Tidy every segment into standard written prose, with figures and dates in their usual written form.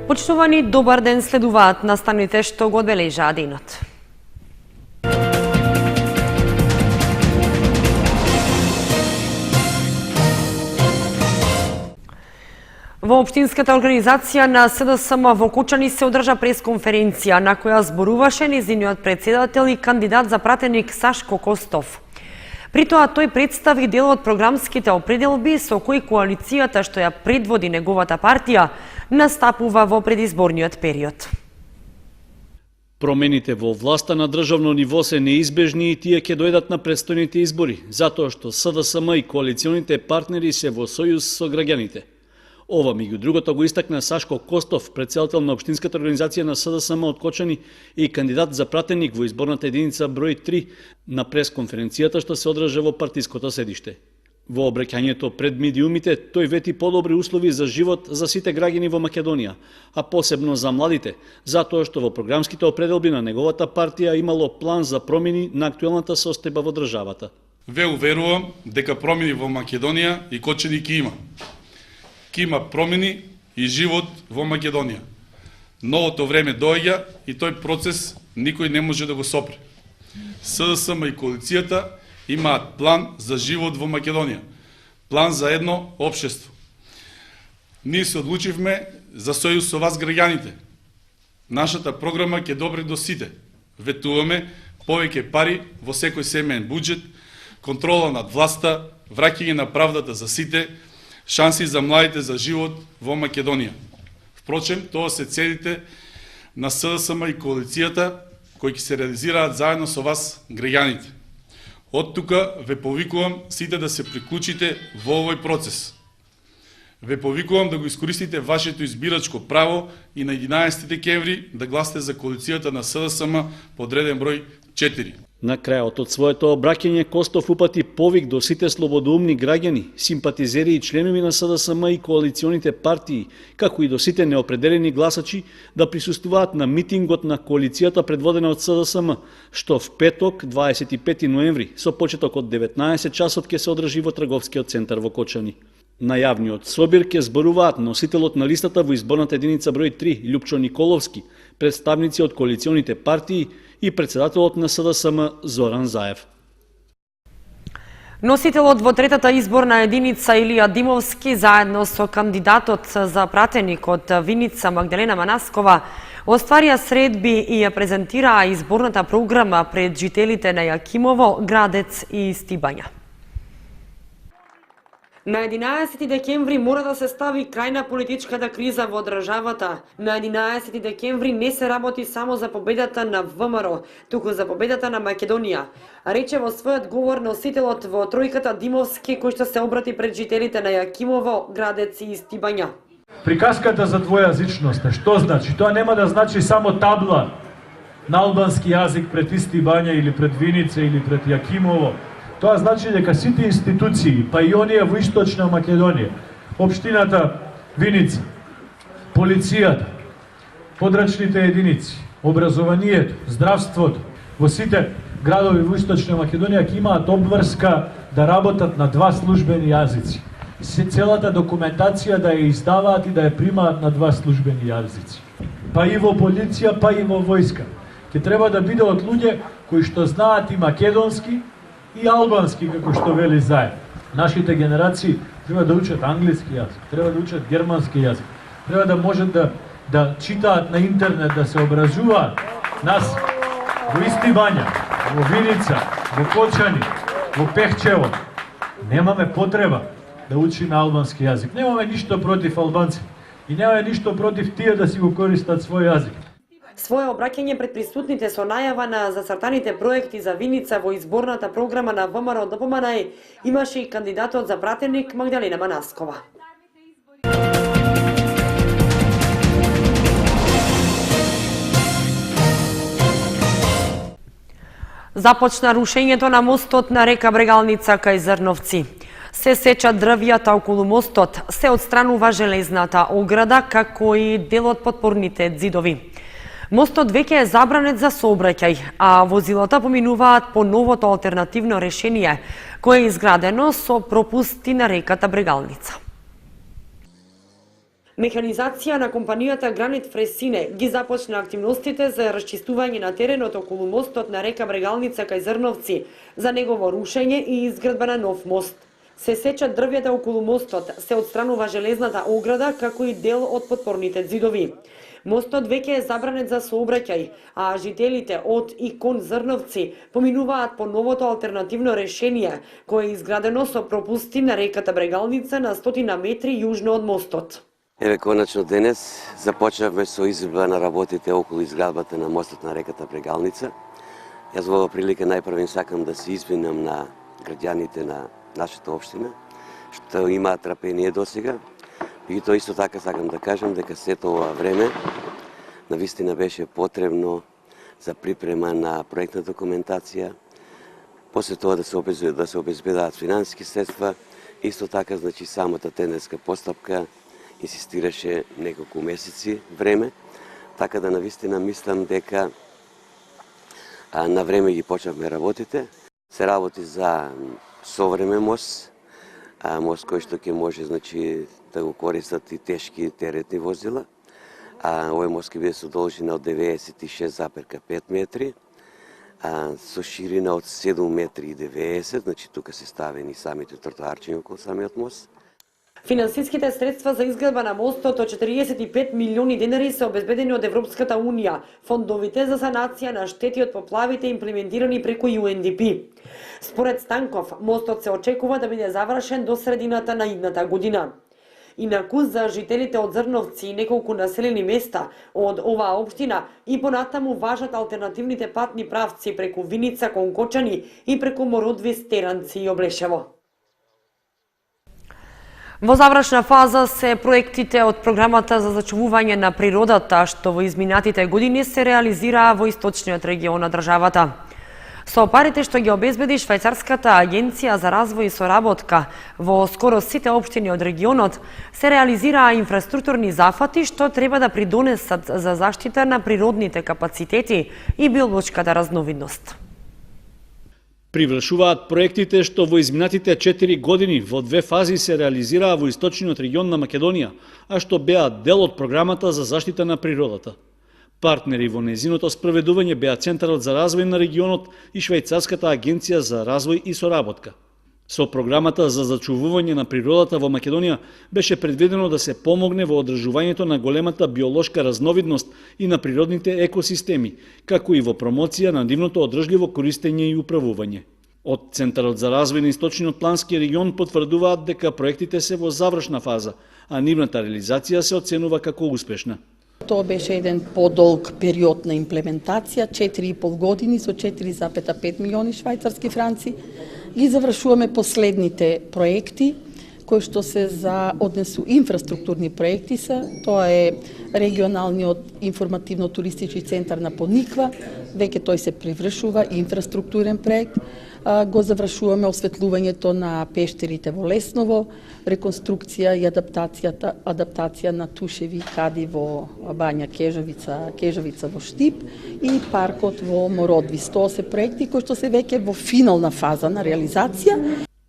Почитувани, добар ден, следуваат настаните што го одбележаа денот. Во Општинската организација на СДСМ во Кочани се одржа пресконференција на која зборуваше нејзиниот претседател и кандидат за пратеник Сашко Костов. При тоа тој представи дел од програмските определби со кои коалицијата што ја предводи неговата партија настапува во предизборниот период. Промените во власта на државно ниво се неизбежни и тие ќе дојдат на престојните избори, затоа што СДСМ и коалиционите партнери се во сојуз со граѓаните. Ова меѓу другото го истакна Сашко Костов, претседател на Општинската организација на СДСМ од Кочани и кандидат за пратеник во изборната единица број 3 на пресконференцијата што се одржа во партиското седиште. Во обраќањето пред медиумите тој вети подобри услови за живот за сите граѓани во Македонија, а посебно за младите, затоа што во програмските определби на неговата партија имало план за промени на актуелната состојба во државата. Ве уверувам дека промени во Македонија и Кочани ќе има. Ке има промени и живот во Македонија. Новото време доаѓа и тој процес никој не може да го сопре. СДСМ и коалицијата имаат план за живот во Македонија. План за едно општество. Ние се одлучивме за сојуз со вас граѓаните. Нашата програма ќе добре до сите. Ветуваме повеќе пари во секој семеен буџет, контрола над власта, враќање на правдата за сите, шанси за младите за живот во Македонија. Впрочем, тоа се целите на СДСМ и коалицијата кои ќе се реализираат заедно со вас граѓаните. Од тука ве повикувам сите да се приклучите во овој процес. Ве повикувам да го искористите вашето избирачко право и на 11 декември да гласате за коалицијата на СДСМ под реден број 4. На крајот од своето обраќање Костов упати повик до сите слободоумни граѓани, симпатизери и членови на СДСМ и коалиционите партии, како и до сите неопределени гласачи да присуствуваат на митингот на коалицијата предводена од СДСМ, што в петок, 25 ноември, со почеток од 19 часот ќе се одржи во трговскиот центар во Кочани. На јавниот собир ќе зборуваат носителот на листата во изборната единица број 3 Љупчо Николовски, представници од коалиционите партии и председателот на СДСМ Зоран Заев. Носителот во третата изборна единица Илија Димовски заедно со кандидатот за пратеник од Виница Магдалена Манаскова остварија средби и ја презентираа изборната програма пред жителите на Јакимово, Градец и Стибања. На 11 декември мора да се стави крај на политичката криза во државата. На 11 декември не се работи само за победата на ВМРО, туку за победата на Македонија, рече во својот говор носителот во тројката Димовски кој што се обрати пред жителите на Јакимово, Градец и Стибања. Приказката за двојазичност, што значи? Тоа нема да значи само табла на албански јазик пред Стибања или пред Виница или пред Јакимово. Тоа значи дека сите институции, па и оние во Источна Македонија, Општината Виница, полицијата, подрачните единици, образованието, здравството, во сите градови во Источна Македонија ќе имаат обврска да работат на два службени јазици. Целата документација да ја издаваат и да ја примаат на два службени јазици. Па и во полиција, па и во војска. Ќе треба да биде од луѓе кои што знаат и македонски и албански, како што вели Заев. Нашите генерации треба да учат англиски јазик, треба да учат германски јазик, треба да можат да читаат на интернет, да се образуваат. Нас во Стибања, во Виница, во Кочани, во Пехчево немаме потреба да учиме албански јазик. Немаме ништо против албанци и немаме ништо против тие да си го користат свој јазик. Своје обраќање пред присутните со најава на зацртаните проекти за Виница во изборната програма на ВМРО ДПМН имаше и кандидатот за пратеник Магдалена Манаскова. Започна рушењето на мостот на река Брегалница кај Зрновци. Се сечат дрвјата околу мостот, се отстранува железната ограда, како и дел од подпорните ѕидови. Мостот веќе е забранет за сообраќај, а возилата поминуваат по новото алтернативно решение, кое е изградено со пропусти на реката Брегалница. Механизација на компанијата Гранит Фресине ги започна активностите за расчистување на теренот околу мостот на река Брегалница кај Зрновци, за негово рушење и изградба на нов мост. Се сечат дрвјата околу мостот, се отстранува железната ограда, како и дел од подпорните ѕидови. Мостот веќе е забранет за сообраќај, а жителите од и кон Зрновци поминуваат по новото алтернативно решение, кое е изградено со пропусти на реката Брегалница на 100 метри јужно од мостот. Еве, конечно денес започнавме со изvedба на работите околу изградбата на мостот на реката Брегалница. Јас во оваа прилика најпрво сакам да се извинам на граѓаните на нашата општина, што имаат трпение досега. И тоа исто така сакам да кажам дека сето ова време навистина беше потребно за припрема на проектна документација, после тоа да се обезбедат финансиски средства, исто така значи самата тендерска постапка инсистираше неколку месеци време, така да навистина мислам дека на време ги почнавме работите. Се работи за современ мост, мост кој што ќе може значи да го користат и тешки теретни возила. Овој мост ќе биде со должина од 96,5 метри, со ширина од 7 метри и 90, значи тука се ставени самите тротоарчиња околу самиот мост. Финансиските средства за изградба на мостот од 45 милиони денари се обезбедени од Европската Унија, фондовите за санација на штети од поплавите имплементирани преку UNDP. Според Станков, мостот се очекува да биде завршен до средината на идната година. Инаку за жителите од Зрновци и неколку населени места од оваа општина и понатаму важат алтернативните патни правци преку Виница кон Кочани и преку Мородвис, Теранци и Облешево. Во завршна фаза се проектите од програмата за зачувување на природата, што во изминатите години се реализираа во источниот регион на државата. Со парите што ги обезбеди Швајцарската агенција за развој и соработка во скоро сите општини од регионот, се реализираа инфраструктурни зафати што треба да придонесат за заштита на природните капацитети и биолошката разновидност. Привршуваат проектите што во изминатите 4 години во 2 фази се реализираа во источниот регион на Македонија, а што беа дел од програмата за заштита на природата. Партнери во незиното спроведување беа Центарот за развој на регионот и Швајцарската агенција за развој и соработка. Со програмата за зачувување на природата во Македонија беше предвидено да се помогне во одржувањето на големата биолошка разновидност и на природните екосистеми, како и во промоција на нивното одржливо користење и управување. Од Центарот за развој на Источниот плански регион потврдуваат дека проектите се во завршна фаза, а нивната реализација се оценува како успешна. Тоа беше еден подолг период на имплементација, 4,5 години со 4,5 милиони швајцарски франци. Ги завршуваме последните проекти, кои што се за однесу инфраструктурни проекти се. Тоа е регионалниот информативно-туристички центар на Пониква, веќе тој се привршува, инфраструктурен проект. Го завршуваме осветлувањето на пештерите во Лесново, реконструкција и адаптација на Тушеви кади во Бања Кежовица во Штип и паркот во Мородвис. Тоа се проекти кои што се веќе во финална фаза на реализација.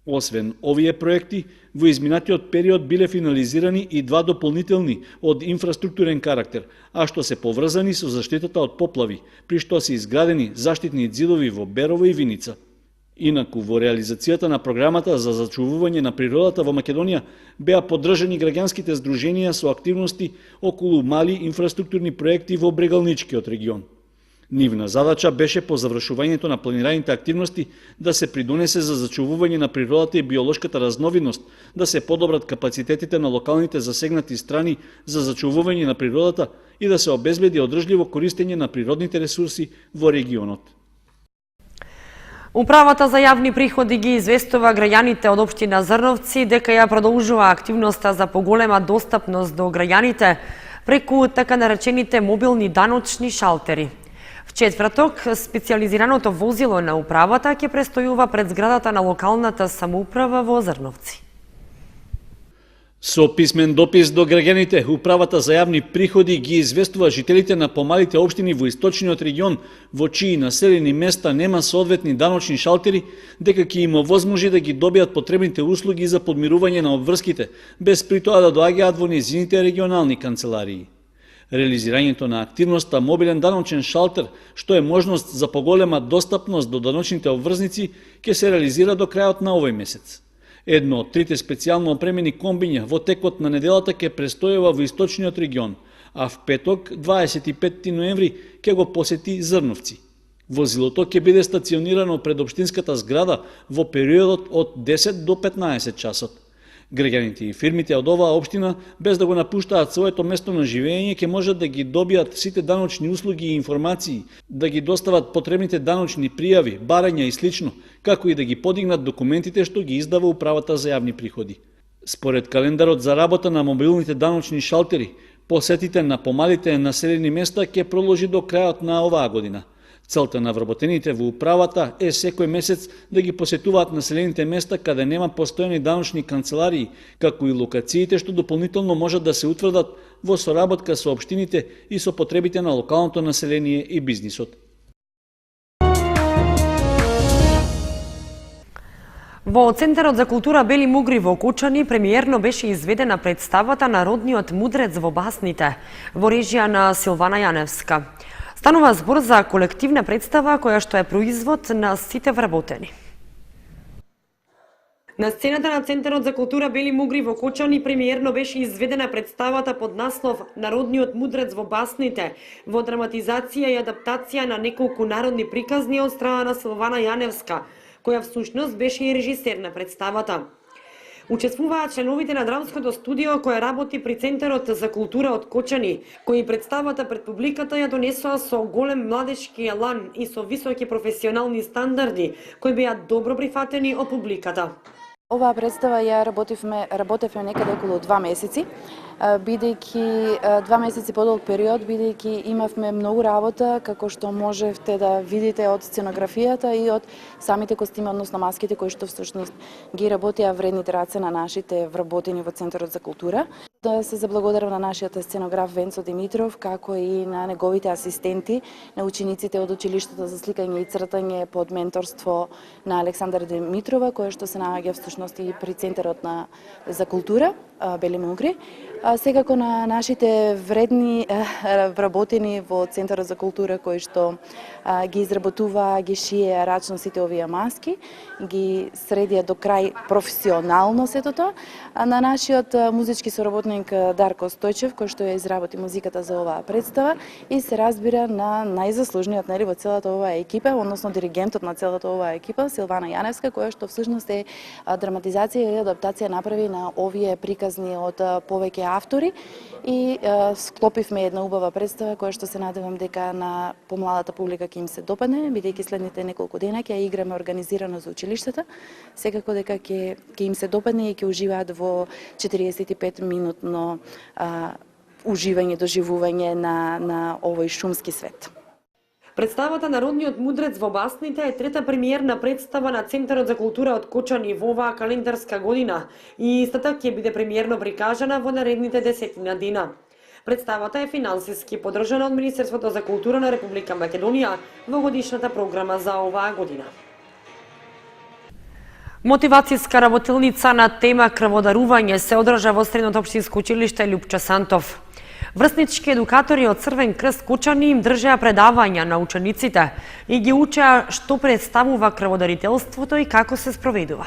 Освен овие проекти, во изминатиот период биле финализирани и 2 дополнителни од инфраструктурен карактер, а што се поврзани со заштитата од поплави, при што се изградени заштитни ѕидови во Берово и Виница. Инаку, во реализацијата на програмата за зачувување на природата во Македонија беа поддржани граѓанските здруженија со активности околу мали инфраструктурни проекти во Брегалничкиот регион. Нивна задача беше по завршувањето на планираните активности да се придонесе за зачувување на природата и биолошката разновидност, да се подобрат капацитетите на локалните засегнати страни за зачувување на природата и да се обезбеди одржливо користење на природните ресурси во регионот. Управата за јавни приходи ги известува граѓаните од општина Зрновци дека ја продолжува активноста за поголема достапност до граѓаните преку така наречените мобилни даночни шалтери. В четврток, специјализираното возило на управата ќе престојува пред зградата на локалната самоуправа во Зрновци. Со писмен допис до граѓаните, Управата за јавни приходи ги известува жителите на помалите општини во источниот регион, во чии населени места нема соодветни даночни шалтери, дека ќе им овозможи да ги добијат потребните услуги за подмирување на обврските, без при тоа да доаѓаат во незините регионални канцеларии. Реализирањето на активноста мобилен даночен шалтер, што е можност за поголема достапност до даночните обврзници, ќе се реализира до крајот на овој месец. Едно од трите специјално опремени комбиња во текот на неделата ќе престојува во источниот регион, а в петок, 25 ноември, ќе го посети Зрновци. Возилото ќе биде стационирано пред општинската зграда во периодот од 10 до 15 часот. Граѓаните и фирмите од оваа општина, без да го напуштаат своето место на живење, ќе можат да ги добијат сите даночни услуги и информации, да ги достават потребните даночни пријави, барања и слично, како и да ги подигнат документите што ги издава Управата за јавни приходи. Според календарот за работа на мобилните даночни шалтери, посетите на помалите населени места ќе продолжи до крајот на оваа година. Целта на вработените во управата е секој месец да ги посетуваат населените места каде нема постојани даночни канцеларии, како и локациите што дополнително можат да се утврдат во соработка со општините и со потребите на локалното население и бизнисот. Во Центарот за култура Бели Мугри во Кучани премиерно беше изведена представата Народниот мудрец во басните во режија на Силвана Јаневска. Станува збор за колективна представа која што е производ на сите вработени. На сцената на Центарот за култура Бели Мугри во Кочани премиерно беше изведена представата под наслов Народниот мудрец во басните, во драматизација и адаптација на неколку народни приказни од страна на Силвана Јаневска, која всушност беше и режисер на представата. Учествуваат членовите на драмското студио кој работи при Центарот за култура од Кочани, кои представата пред публиката ја донесоа со голем младечки елан и со високи професионални стандарди, кои беа добро прифатени од публиката. Оваа представа ја работевме некаде околу 2 месеци, бидејќи 2 месеци подолг период, бидејќи имавме многу работа, како што можевте да видите од сценографијата и од самите костими, односно маските кои што всушност ги работеа вредните раце на нашите вработени во Центарот за култура. Да се заблагодарам на нашиот сценограф Венцо Димитров, како и на неговите асистенти, на учениците од училиштето за сликање и цртање под менторство на Александра Димитрова, која што се наоѓа всушност и при Центарот за култура Бели Мугри. Секако на нашите вредни вработени во Центарот за култура кои што ги изработува, ги шие рачно сите овие маски, ги средија до крај професионално сето тоа. На нашиот музички соработник Дарко Стојчев, кој што ја изработи музиката за оваа представа и се разбира на најзаслужниот во целата оваа екипа, односно диригентот на целата оваа екипа, Силвана Јаневска, која што всушност е драматизација и адаптација направи на овие приказни од повеќе автори и склопивме една убава представа која што се надевам дека на помладата публика ќе им се допадне, бидејќи следните неколку дена ќе ја играме организирано за училиштата. Секако дека ќе им се допадне и ќе уживаат во 45 минутно уживање, доживување на овој шумски свет. Представата Народниот мудрец во басните е трета премиерна представа на Центарот за култура од Кочани во оваа календарска година и истата ќе биде премиерно прикажана во наредните 10 дена. Представата е финансиски поддржана од Министерството за култура на Република Македонија во годишната програма за оваа година. Мотивацијска работилница на тема крводарување се одржа во Средното општинско училиште Лјупчо Сантов. Врснички едукатори од Црвен крст Кучани им држеа предавања на учениците и ги учеа што представува крводарителството и како се спроведува.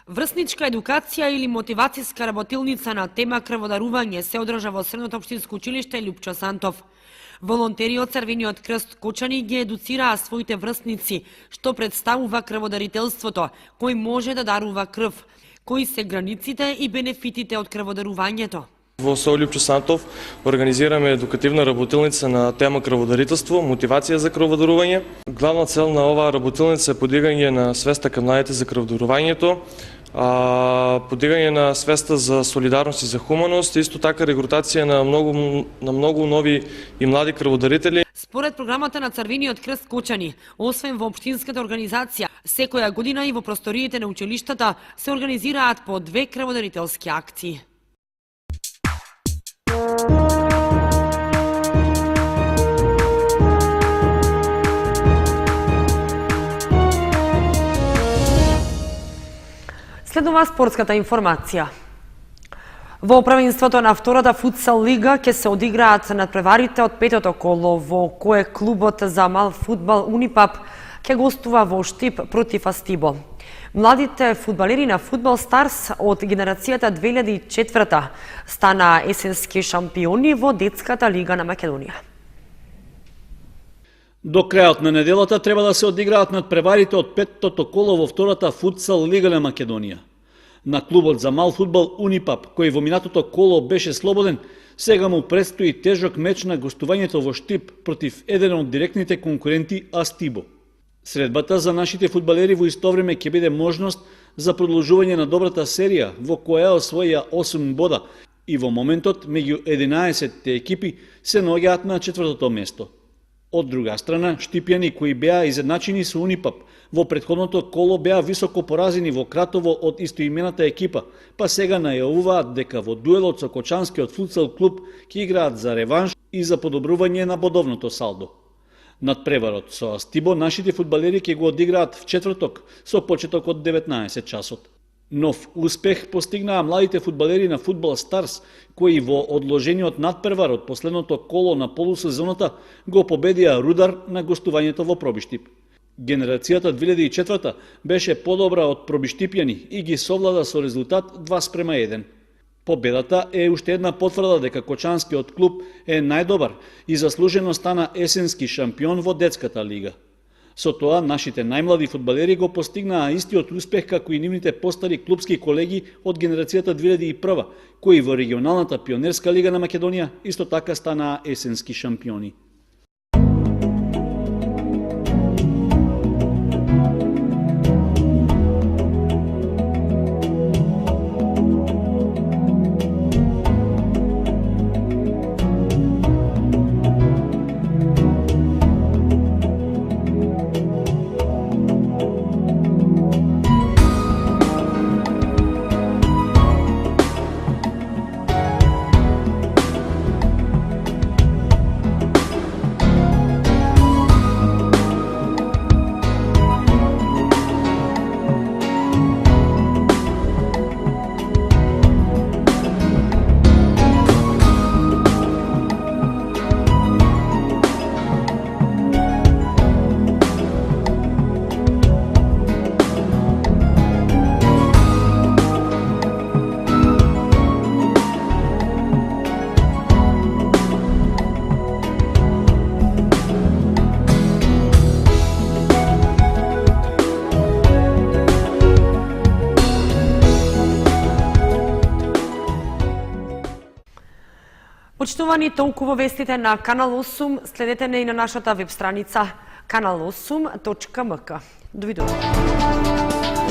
Врсничка едукација или мотивацијска работилница на тема крводарување се одржа во Средното општинско училиште Лјупчо Сантов. Волонтери од Црвениот крст Кучани ги едуцираа своите врсници што представува крводарителството, кој може да дарува крв, кои се границите и бенефитите од крводарувањето. Во СО Лјупчо Сантов организираме едукативна работилница на тема крводарителство, мотивација за крводарување. Главна цел на оваа работилница е подигање на свеста кај младите за крводарувањето, подигање на свеста за солидарност и за хуманост, исто така регрутација на многу нови и млади крводарители. Според програмата на Црвениот крст Кочани, освен во општинската организација, секоја година и во просториите на училиштата се организираат по 2 крводарителски акции. Следува спортската информација. Во правенството на втората футсал лига ќе се одиграат надпреварите од петото коло, во кое клубот за мал фудбал Унипап ќе гостува во Штип против Астибо. Младите фудбалери на Фудбал Старс од генерацијата 2004 стана есенски шампиони во детската лига на Македонија. До крајот на неделата треба да се одиграат надпреварите од петтото коло во втората футсал лига на Македонија. На клубот за мал фудбал Унипап, кој во минатото коло беше слободен, сега му предстои тежок меч на гостувањето во Штип против еден од директните конкуренти Астибо. Средбата за нашите фудбалери во исто време ќе биде можност за продолжување на добрата серија во која освоија 8 бода и во моментот меѓу 11 екипи се наоѓаат на 4-то место. Од друга страна, штипјани кои беа изедначени со Унипап во претходното коло беа високо поразени во Кратово од истоимената екипа, па сега најавуваат дека во дуелот со Кочанскиот футсал клуб ќе играат за реванш и за подобрување на бодовното салдо. Надпреварот со Астибо нашите фудбалери ќе го одиграат в четврток со почеток од 19 часот. Нов успех постигнаа младите фудбалери на Фудбал Старс, кои во одложениот надпревар од последното коло на полусезоната го победија Рудар на гостувањето во Пробиштип. Генерацијата 2004 беше подобра од пробиштипјани и ги совлада со резултат 2:1. Победата е уште една потврда дека Кочанскиот клуб е најдобар и заслужено стана есенски шампион во детската лига. Со тоа, нашите најмлади фудбалери го постигнаа истиот успех како и нивните постари клубски колеги од генерацијата 2001, кои во регионалната пионерска лига на Македонија исто така станаа есенски шампиони. Почитувани, толку вестите на Канал 8, следете не и на нашата веб страница kanal8.mk. Довидување.